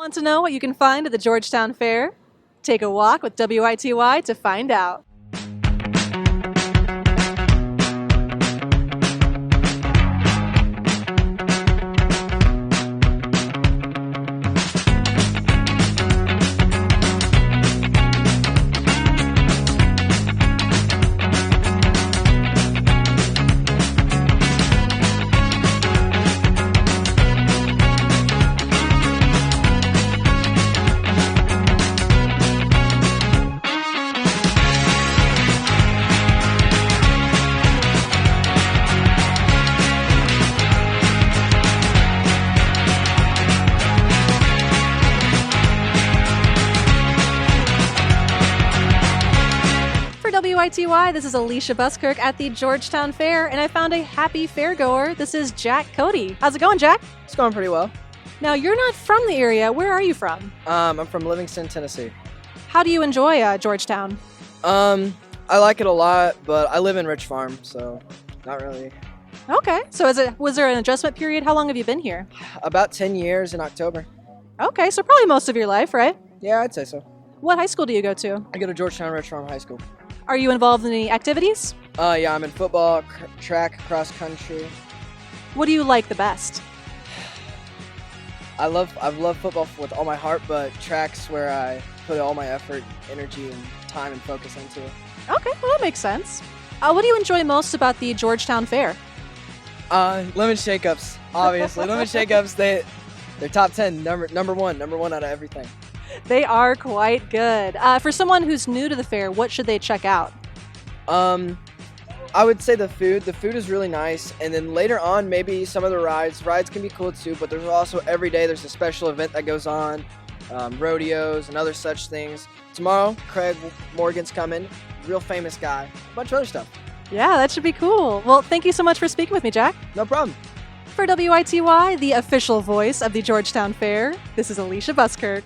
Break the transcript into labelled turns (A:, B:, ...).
A: Want to know what you can find at the Georgetown Fair? Take a walk with WITY to find out. For WITY, this is Alicia Buskirk at the Georgetown Fair, and I found a happy fairgoer. This is Jack Cody. How's it going, Jack?
B: It's going pretty well.
A: Now, you're not from the area. Where are you from?
B: I'm from Livingston, Tennessee.
A: How do you enjoy Georgetown?
B: I like it a lot, but I live in Rich Farm, so not really.
A: Okay, so was there an adjustment period? How long have you been here?
B: About 10 years in October.
A: Okay, so probably most of your life, right?
B: Yeah, I'd say so.
A: What high school do you go to?
B: I go to Georgetown Rich Farm High School.
A: Are you involved in any activities?
B: Yeah, I'm in football, track, cross country.
A: What do you like the best?
B: I've loved football with all my heart, but track's where I put all my effort, energy, and time and focus into.
A: Okay, well that makes sense. What do you enjoy most about the Georgetown Fair?
B: Lemon shake-ups, obviously. Lemon shake-ups, they're top 10, number one out of everything.
A: They are quite good. For someone who's new to the fair, what should they check out?
B: I would say the food. The food is really nice, and then later on, maybe some of the rides. Rides can be cool too, but there's also every day there's a special event that goes on, rodeos and other such things. Tomorrow, Craig Morgan's coming, real famous guy, a bunch of other stuff.
A: Yeah, that should be cool. Well, thank you so much for speaking with me, Jack.
B: No problem.
A: For WITY, the official voice of the Georgetown Fair, this is Alicia Buskirk.